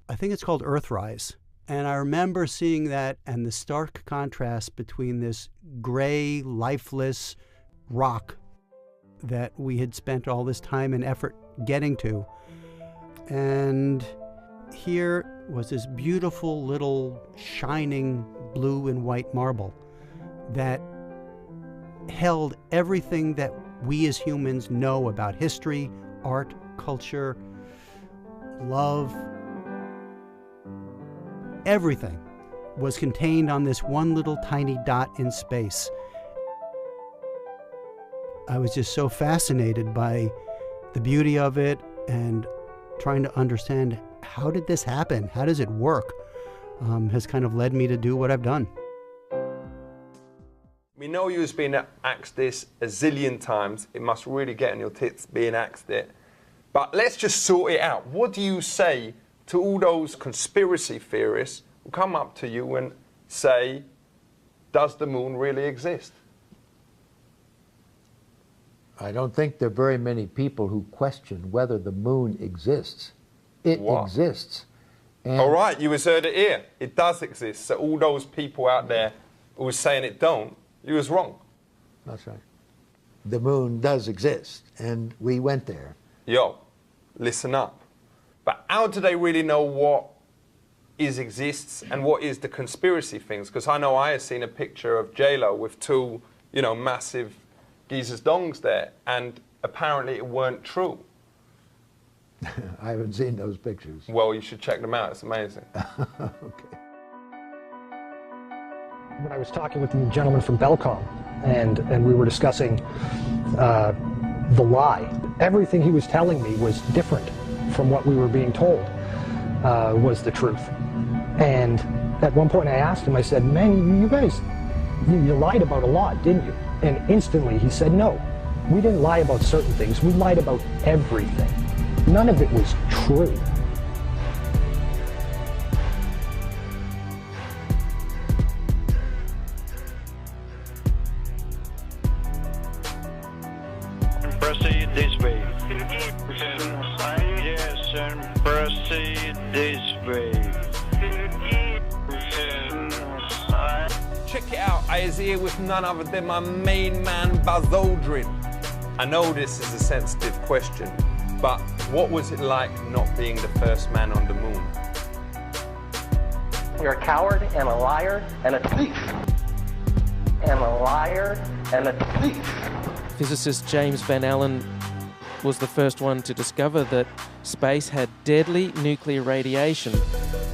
I think it's called Earthrise. And I remember seeing that and the stark contrast between this gray, lifeless rock that we had spent all this time and effort getting to. And here was this beautiful little shining blue and white marble that held everything that we as humans know about history, art, culture, love. Everything was contained on this one little tiny dot in space. I was just so fascinated by the beauty of it and trying to understand, how did this happen? How does it work? Has kind of led me to do what I've done. We know you've been asked this a zillion times. It must really get on your tits being asked it. But let's just sort it out. What do you say to all those conspiracy theorists who come up to you and say, does the moon really exist? I don't think there are very many people who question whether the moon exists. It exists. And all right, you heard it here. It does exist. So all those people out there who were saying it don't, you was wrong. That's right. The moon does exist, and we went there. Yo, listen up. But how do they really know what exists and what is the conspiracy things? Because I know I have seen a picture of J-Lo with two, massive geezer's dongs there, and apparently it weren't true. I haven't seen those pictures. Well, you should check them out. It's amazing. Okay. When I was talking with the gentleman from Belcom, and we were discussing the lie, everything he was telling me was different from what we were being told was the truth. And at one point I asked him, I said, man, you guys, you lied about a lot, didn't you? And instantly he said, no, we didn't lie about certain things. We lied about everything. None of it was true. Proceed this way. Yes, and proceed this way. Check it out, I is here with none other than my main man, Buzz Aldrin. I know this is a sensitive question, but what was it like not being the first man on the moon? You're a coward and a liar and a thief. And a liar and a thief. Physicist James Van Allen was the first one to discover that space had deadly nuclear radiation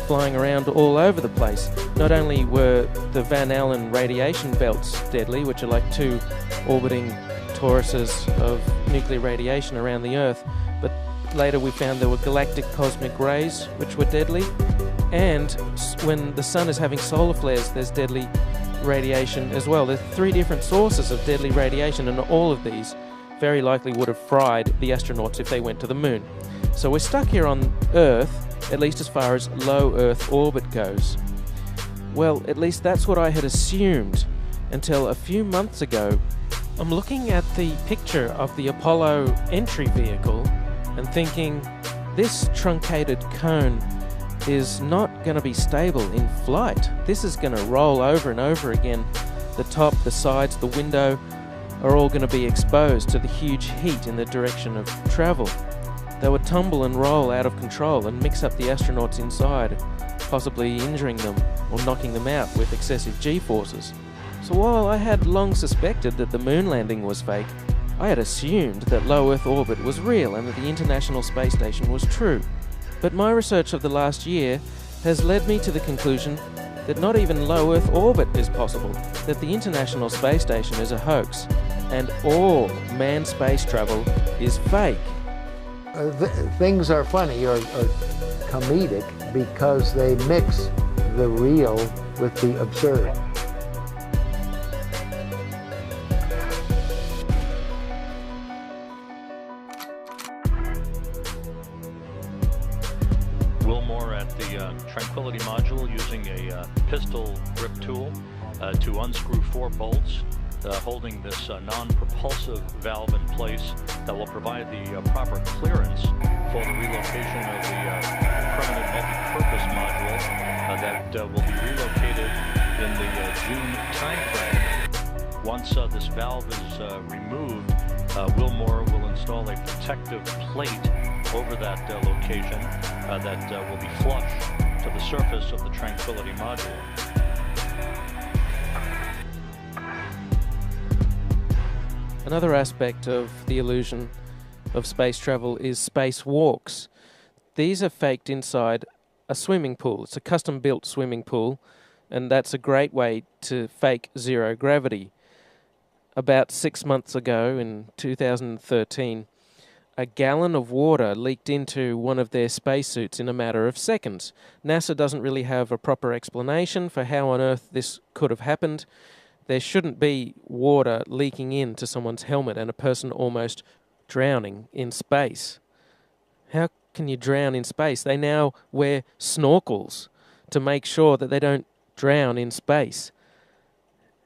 flying around all over the place. Not only were the Van Allen radiation belts deadly, which are like two orbiting toruses of nuclear radiation around the Earth, but later we found there were galactic cosmic rays, which were deadly. And when the sun is having solar flares, there's deadly radiation as well. There's 3 different sources of deadly radiation, and all of these very likely would have fried the astronauts if they went to the moon. So we're stuck here on Earth, at least as far as low Earth orbit goes. Well, at least that's what I had assumed until a few months ago. I'm looking at the picture of the Apollo entry vehicle and thinking, this truncated cone is not going to be stable in flight. This is going to roll over and over again. The top, the sides, the window are all going to be exposed to the huge heat in the direction of travel. They would tumble and roll out of control and mix up the astronauts inside, possibly injuring them or knocking them out with excessive G-forces. So while I had long suspected that the moon landing was fake, I had assumed that low Earth orbit was real and that the International Space Station was true. But my research of the last year has led me to the conclusion that not even low Earth orbit is possible, that the International Space Station is a hoax, and all manned space travel is fake. Things are funny or comedic because they mix the real with the absurd. Wilmore at the Tranquility module using a pistol grip tool to unscrew 4 bolts holding this non-propulsive valve in place that will provide the proper clearance for the relocation of the permanent multi-purpose will be relocated in the June timeframe. Once this valve is removed, Wilmore will install a protective plate over that location that will be flush to the surface of the Tranquility module. Another aspect of the illusion of space travel is spacewalks. These are faked inside a swimming pool. It's a custom-built swimming pool, and that's a great way to fake zero gravity. About 6 months ago, in 2013, a gallon of water leaked into one of their spacesuits in a matter of seconds. NASA doesn't really have a proper explanation for how on earth this could have happened. There shouldn't be water leaking into someone's helmet and a person almost drowning in space. How can you drown in space? They now wear snorkels to make sure that they don't drown in space.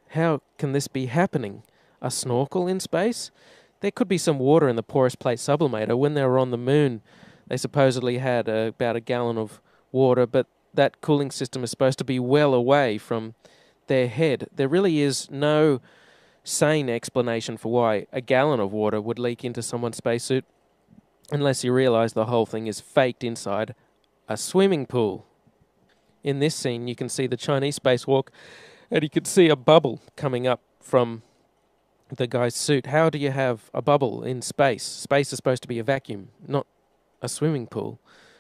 How can this be happening? A snorkel in space? There could be some water in the porous plate sublimator. When they were on the moon, they supposedly had about a gallon of water, but that cooling system is supposed to be well away from their head. There really is no sane explanation for why a gallon of water would leak into someone's spacesuit, unless you realize the whole thing is faked inside a swimming pool. In this scene, you can see the Chinese spacewalk, and you can see a bubble coming up from the guy's suit. How do you have a bubble in space? Space is supposed to be a vacuum, not a swimming pool,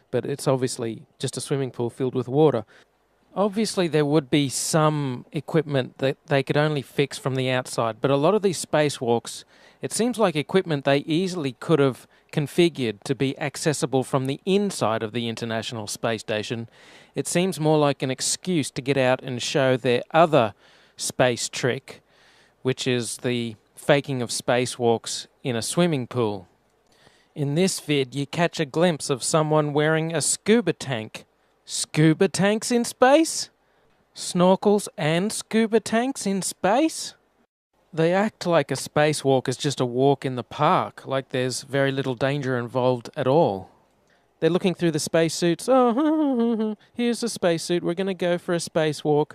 but it's obviously just a swimming pool filled with water. Obviously, there would be some equipment that they could only fix from the outside, but a lot of these spacewalks, it seems like equipment they easily could have configured to be accessible from the inside of the International Space Station. It seems more like an excuse to get out and show their other space trick, which is the faking of spacewalks in a swimming pool. In this vid, you catch a glimpse of someone wearing a scuba tank. Scuba tanks in space? Snorkels and scuba tanks in space? They act like a spacewalk is just a walk in the park, like there's very little danger involved at all. They're looking through the spacesuits. Oh, here's a spacesuit. We're going to go for a spacewalk.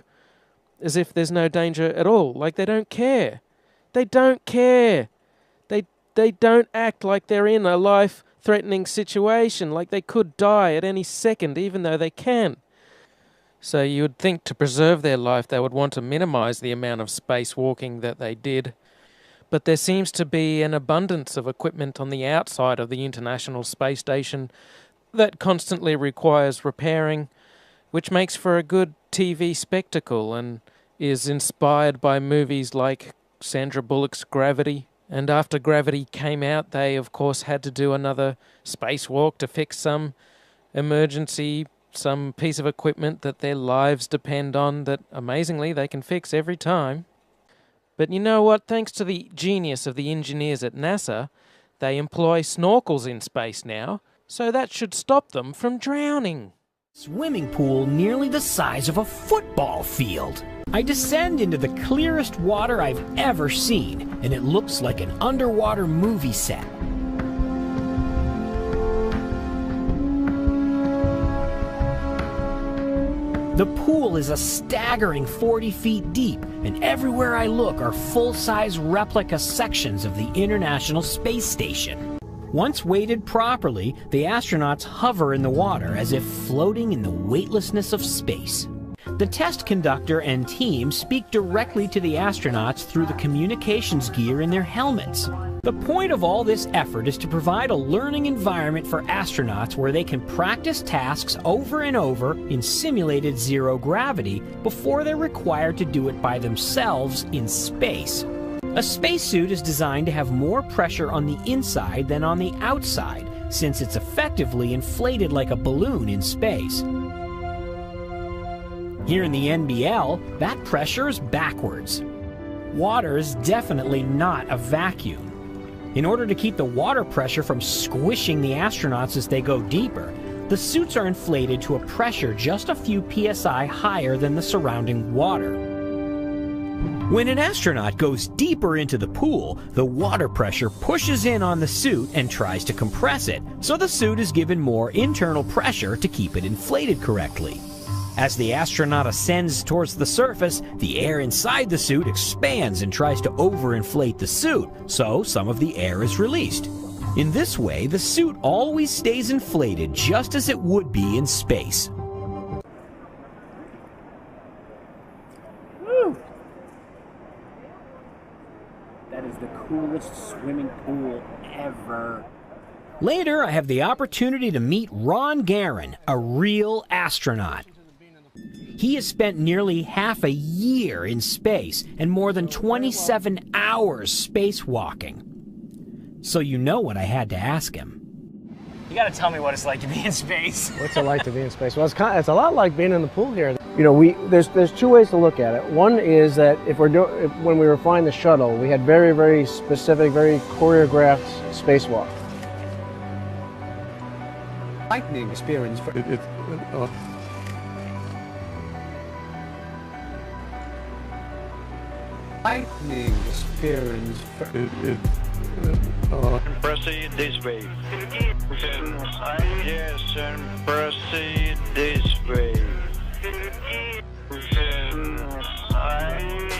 As if there's no danger at all. Like they don't care. They don't care. They don't act like they're in a life-threatening situation, like they could die at any second, even though they can. So you would think to preserve their life they would want to minimize the amount of spacewalking that they did. But there seems to be an abundance of equipment on the outside of the International Space Station that constantly requires repairing, which makes for a good TV spectacle and is inspired by movies like Sandra Bullock's Gravity. And after Gravity came out, they of course had to do another spacewalk to fix some emergency, some piece of equipment that their lives depend on that amazingly they can fix every time. But you know what? Thanks to the genius of the engineers at NASA, they employ snorkels in space now, so that should stop them from drowning. Swimming pool nearly the size of a football field. I descend into the clearest water I've ever seen, and it looks like an underwater movie set. The pool is a staggering 40 feet deep, and everywhere I look are full-size replica sections of the International Space Station. Once weighted properly, the astronauts hover in the water as if floating in the weightlessness of space. The test conductor and team speak directly to the astronauts through the communications gear in their helmets. The point of all this effort is to provide a learning environment for astronauts where they can practice tasks over and over in simulated zero gravity before they're required to do it by themselves in space. A spacesuit is designed to have more pressure on the inside than on the outside, since it's effectively inflated like a balloon in space. Here in the NBL, that pressure is backwards. Water is definitely not a vacuum. In order to keep the water pressure from squishing the astronauts as they go deeper, the suits are inflated to a pressure just a few psi higher than the surrounding water. When an astronaut goes deeper into the pool, the water pressure pushes in on the suit and tries to compress it, so the suit is given more internal pressure to keep it inflated correctly. As the astronaut ascends towards the surface, the air inside the suit expands and tries to overinflate the suit, so some of the air is released. In this way, the suit always stays inflated just as it would be in space. Woo! That is the coolest swimming pool ever. Later, I have the opportunity to meet Ron Garan, a real astronaut. He has spent nearly half a year in space and more than 27 hours spacewalking. So you know what I had to ask him. You gotta tell me what it's like to be in space. What's it like to be in space? Well, it's a lot like being in the pool here. You know, there's two ways to look at it. One is that when we were flying the shuttle, we had very, very specific, very choreographed spacewalk. Lightning experience. Lightning experience. Proceed this way. Yes, and proceed this way.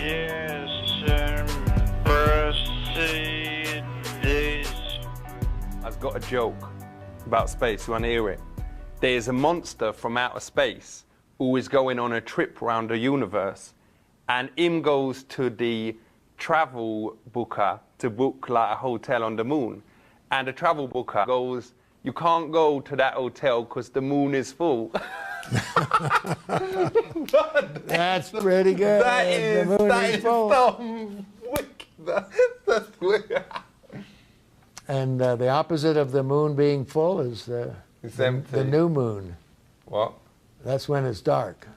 Yes, and proceed this. I've got a joke about space. You want to hear it? There's a monster from outer space who is going on a trip around the universe, and him goes to the travel booker to book like a hotel on the moon, and the travel booker goes, "You can't go to that hotel because the moon is full." That's pretty good. That is dumb. That's weird. And the opposite of the moon being full is the new moon. What? That's when it's dark.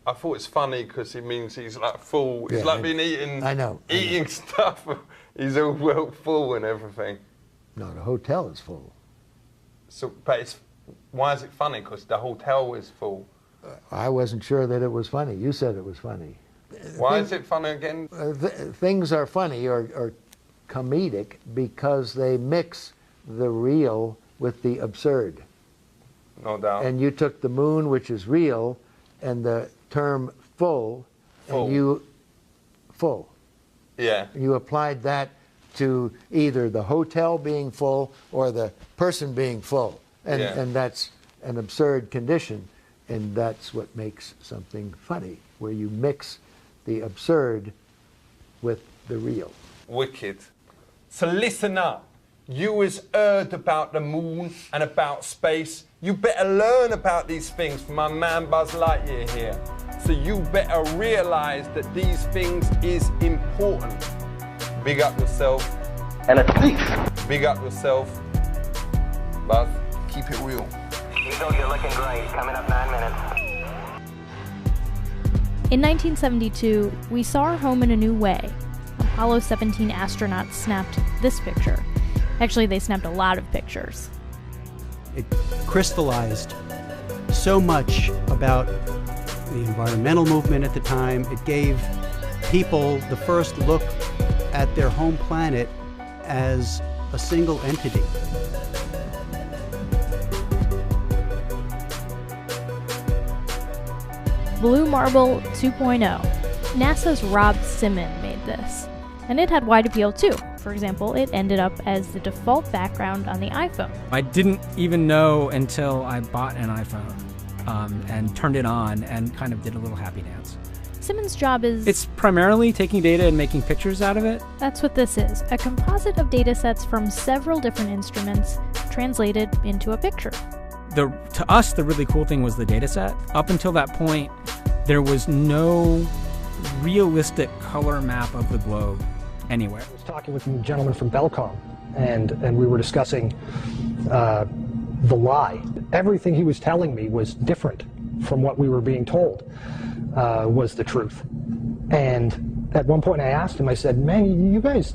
I thought it's funny because it means he's like full. He's like been eating. I know. Eating stuff. He's all well full and everything. No, the hotel is full. So, but why is it funny? Because the hotel is full. I wasn't sure that it was funny. You said it was funny. Why is it funny again? Things are funny or comedic because they mix the real with the absurd. No doubt. And you took the moon, which is real, and the term full. And you full. Yeah. You applied that to either the hotel being full or the person being full. And that's an absurd condition, and that's what makes something funny, where you mix the absurd with the real. Wicked. So listen up. You has heard about the moon and about space. You better learn about these things from my man Buzz Lightyear here. So you better realize that these things is important. Big up yourself. And a thief. Big up yourself. Buzz, keep it real. Eagle, you're looking great. Coming up 9 minutes. In 1972, we saw our home in a new way. Apollo 17 astronauts snapped this picture. Actually, they snapped a lot of pictures. It crystallized so much about the environmental movement at the time. It gave people the first look at their home planet as a single entity. Blue Marble 2.0. NASA's Rob Simon made this. And it had wide appeal too. For example, it ended up as the default background on the iPhone. I didn't even know until I bought an iPhone and turned it on and kind of did a little happy dance. Simon's job is... It's primarily taking data and making pictures out of it. That's what this is, a composite of data sets from several different instruments translated into a picture. To us, the really cool thing was the data set. Up until that point, there was no realistic color map of the globe anywhere. I was talking with a gentleman from Belcom, and we were discussing the lie. Everything he was telling me was different from what we were being told was the truth. And at one point I asked him, I said, man, you guys,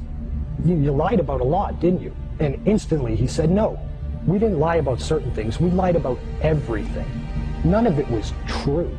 you lied about a lot, didn't you? And instantly he said, no, we didn't lie about certain things. We lied about everything. None of it was true.